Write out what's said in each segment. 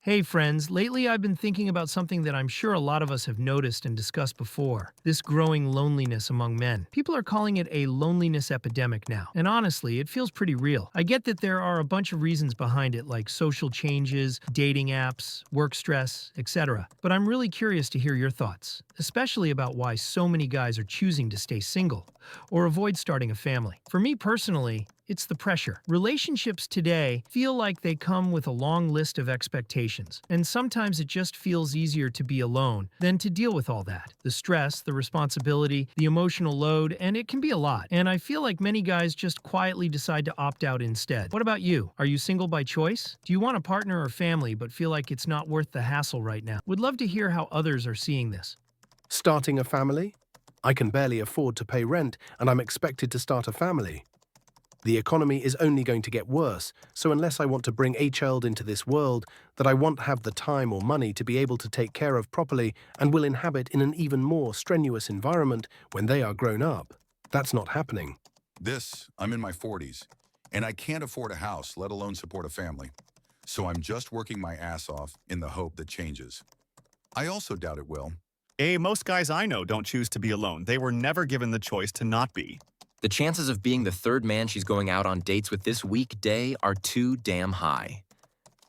Hey friends, lately I've been thinking about something that I'm sure a lot of us have noticed and discussed before, this growing loneliness among men. People are calling it a loneliness epidemic now, and honestly, it feels pretty real. I get that there are a bunch of reasons behind it like social changes, dating apps, work stress, etc. But I'm really curious to hear your thoughts, especially about why so many guys are choosing to stay single or avoid starting a family. For me personally, it's the pressure. Relationships today feel like they come with a long list of expectations, and sometimes it just feels easier to be alone than to deal with all that. The stress, the responsibility, the emotional load, and it can be a lot. And I feel like many guys just quietly decide to opt out instead. What about you? Are you single by choice? Do you want a partner or family but feel like it's not worth the hassle right now? Would love to hear how others are seeing this. Starting a family? I can barely afford to pay rent, and I'm expected to start a family. The economy is only going to get worse, so unless I want to bring a child into this world that I won't have the time or money to be able to take care of properly and will inhabit in an even more strenuous environment when they are grown up, that's not happening. I'm in my 40s, and I can't afford a house, let alone support a family. So I'm just working my ass off in the hope that changes. I also doubt it will. Most guys I know don't choose to be alone. They were never given the choice to not be. The chances of being the third man she's going out on dates with this weekday are too damn high.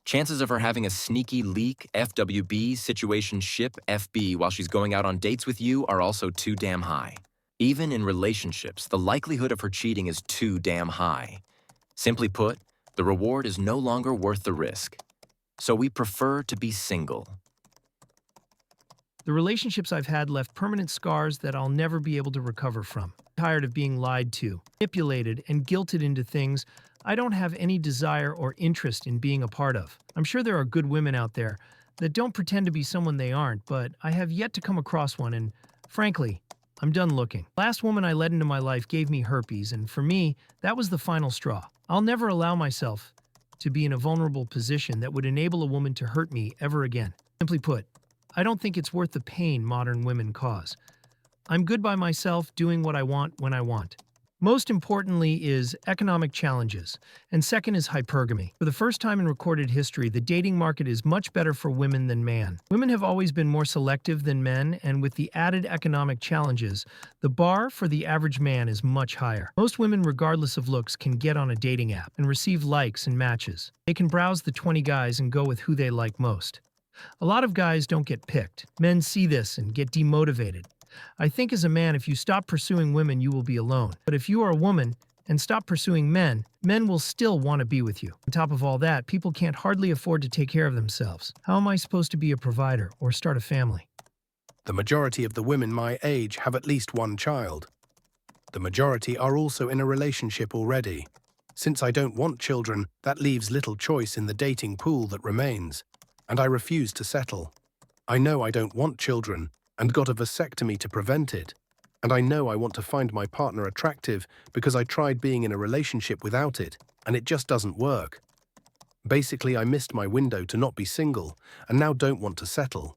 Chances of her having a sneaky leak, FWB, situationship, FB while she's going out on dates with you are also too damn high. Even in relationships, the likelihood of her cheating is too damn high. Simply put, the reward is no longer worth the risk. So we prefer to be single. The relationships I've had left permanent scars that I'll never be able to recover from. Tired of being lied to, manipulated, and guilted into things I don't have any desire or interest in being a part of. I'm sure there are good women out there that don't pretend to be someone they aren't, but I have yet to come across one, and frankly, I'm done looking. Last woman I let into my life gave me herpes, and for me, that was the final straw. I'll never allow myself to be in a vulnerable position that would enable a woman to hurt me ever again. Simply put, I don't think it's worth the pain modern women cause. I'm good by myself, doing what I want when I want. Most importantly is economic challenges, and second is hypergamy. For the first time in recorded history, the dating market is much better for women than man. Women have always been more selective than men, and with the added economic challenges, the bar for the average man is much higher. Most women, regardless of looks, can get on a dating app and receive likes and matches. They can browse the 20 guys and go with who they like most. A lot of guys don't get picked. Men see this and get demotivated. I think as a man, if you stop pursuing women, you will be alone. But if you are a woman and stop pursuing men, men will still want to be with you. On top of all that, people can't hardly afford to take care of themselves. How am I supposed to be a provider or start a family? The majority of the women my age have at least one child. The majority are also in a relationship already. Since I don't want children, that leaves little choice in the dating pool that remains, and I refuse to settle. I know I don't want children, and got a vasectomy to prevent it. And I know I want to find my partner attractive because I tried being in a relationship without it, and it just doesn't work. Basically, I missed my window to not be single, and now don't want to settle.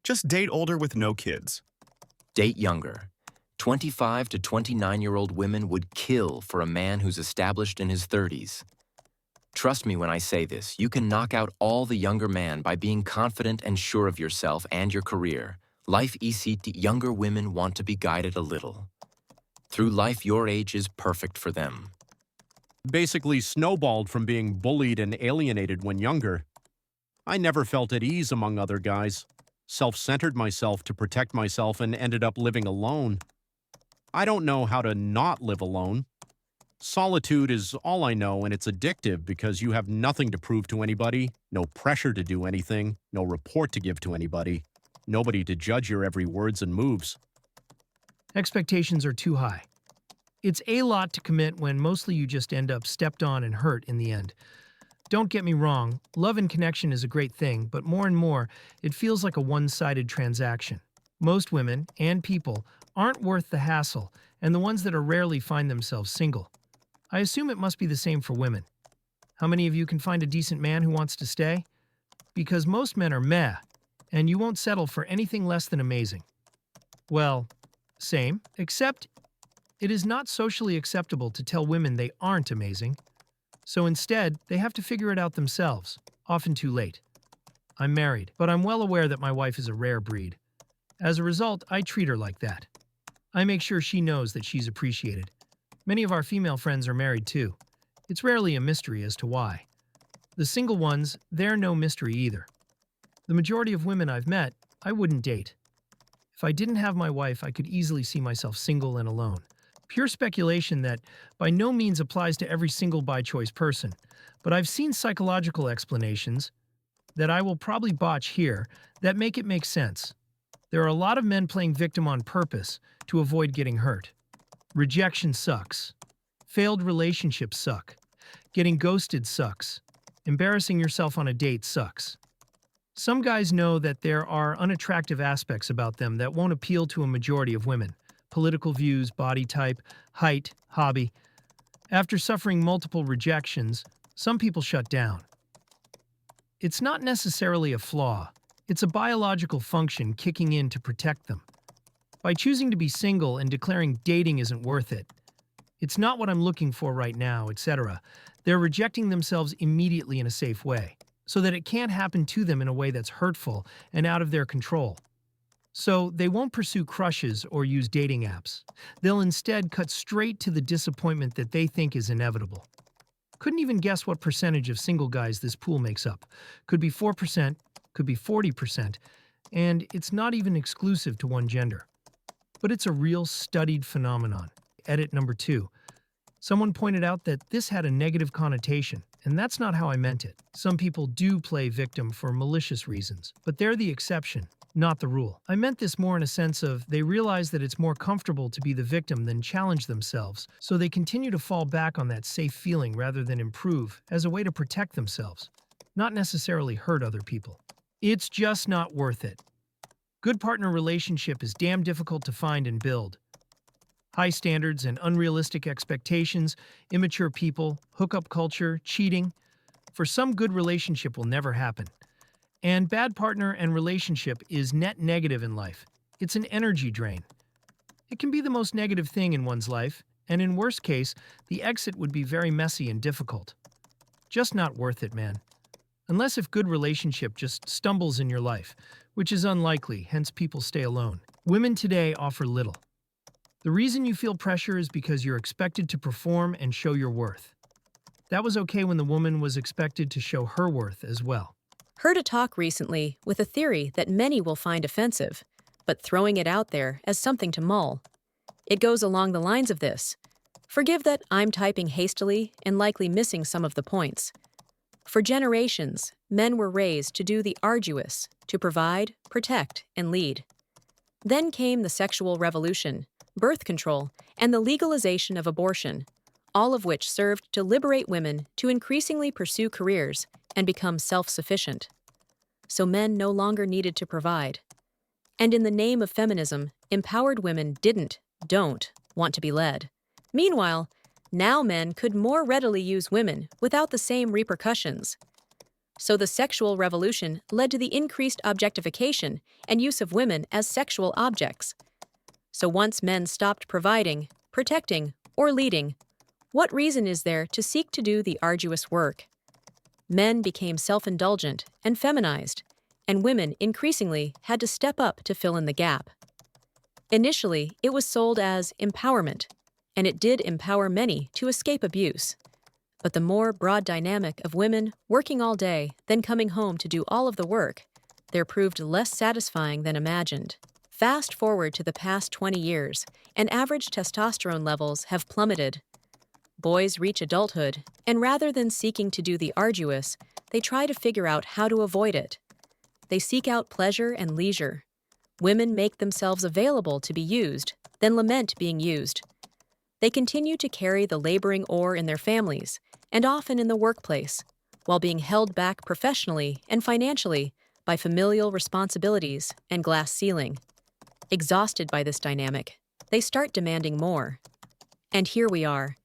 Just date older with no kids. Date younger. 25 to 29-year-old women would kill for a man who's established in his 30s. Trust me when I say this, you can knock out all the younger man by being confident and sure of yourself and your career. Life ECT, younger women want to be guided a little. Through life, your age is perfect for them. Basically snowballed from being bullied and alienated when younger. I never felt at ease among other guys, self-centered myself to protect myself and ended up living alone. I don't know how to not live alone. Solitude is all I know, and it's addictive because you have nothing to prove to anybody, no pressure to do anything, no report to give to anybody, nobody to judge your every words and moves. Expectations are too high. It's a lot to commit when mostly you just end up stepped on and hurt in the end. Don't get me wrong, love and connection is a great thing, but more and more, it feels like a one-sided transaction. Most women, and people, aren't worth the hassle, and the ones that are rarely find themselves single. I assume it must be the same for women. How many of you can find a decent man who wants to stay? Because most men are meh, and you won't settle for anything less than amazing. Well, same, except it is not socially acceptable to tell women they aren't amazing. So instead, they have to figure it out themselves, often too late. I'm married, but I'm well aware that my wife is a rare breed. As a result, I treat her like that. I make sure she knows that she's appreciated. Many of our female friends are married too. It's rarely a mystery as to why. The single ones, they're no mystery either. The majority of women I've met, I wouldn't date. If I didn't have my wife, I could easily see myself single and alone. Pure speculation that by no means applies to every single by-choice person, but I've seen psychological explanations that I will probably botch here that make it make sense. There are a lot of men playing victim on purpose to avoid getting hurt. Rejection sucks. Failed relationships suck. Getting ghosted sucks. Embarrassing yourself on a date sucks. Some guys know that there are unattractive aspects about them that won't appeal to a majority of women. Political views, body type, height, hobby. After suffering multiple rejections, some people shut down. It's not necessarily a flaw. It's a biological function kicking in to protect them. By choosing to be single and declaring dating isn't worth it, it's not what I'm looking for right now, etc., they're rejecting themselves immediately in a safe way, so that it can't happen to them in a way that's hurtful and out of their control. So they won't pursue crushes or use dating apps. They'll instead cut straight to the disappointment that they think is inevitable. Couldn't even guess what percentage of single guys this pool makes up. Could be 4%, could be 40%, and it's not even exclusive to one gender. But it's a real studied phenomenon. Edit number 2. Someone pointed out that this had a negative connotation, and that's not how I meant it. Some people do play victim for malicious reasons, but they're the exception, not the rule. I meant this more in a sense of they realize that it's more comfortable to be the victim than challenge themselves, so they continue to fall back on that safe feeling rather than improve as a way to protect themselves, not necessarily hurt other people. It's just not worth it. Good partner relationship is damn difficult to find and build. High standards and unrealistic expectations, immature people, hookup culture, cheating. For some, good relationship will never happen. And bad partner and relationship is net negative in life. It's an energy drain. It can be the most negative thing in one's life, and in worst case, the exit would be very messy and difficult. Just not worth it, man. Unless if good relationship just stumbles in your life, which is unlikely, hence people stay alone. Women today offer little. The reason you feel pressure is because you're expected to perform and show your worth. That was okay when the woman was expected to show her worth as well. Heard a talk recently with a theory that many will find offensive, but throwing it out there as something to mull. It goes along the lines of this. Forgive that I'm typing hastily and likely missing some of the points. For generations, men were raised to do the arduous, to provide, protect, and lead. Then came the sexual revolution, birth control, and the legalization of abortion, all of which served to liberate women to increasingly pursue careers and become self-sufficient. So men no longer needed to provide. And in the name of feminism, empowered women don't want to be led. Meanwhile, now men could more readily use women without the same repercussions. So the sexual revolution led to the increased objectification and use of women as sexual objects. So once men stopped providing, protecting, or leading, what reason is there to seek to do the arduous work? Men became self-indulgent and feminized, and women increasingly had to step up to fill in the gap. Initially, it was sold as empowerment, and it did empower many to escape abuse. But the more broad dynamic of women working all day, then coming home to do all of the work, there proved less satisfying than imagined. Fast forward to the past 20 years, and average testosterone levels have plummeted. Boys reach adulthood, and rather than seeking to do the arduous, they try to figure out how to avoid it. They seek out pleasure and leisure. Women make themselves available to be used, then lament being used. They continue to carry the laboring oar in their families, and often in the workplace, while being held back professionally and financially by familial responsibilities and glass ceiling. Exhausted by this dynamic, they start demanding more. And here we are.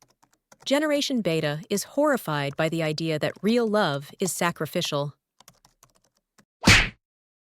Generation Beta is horrified by the idea that real love is sacrificial.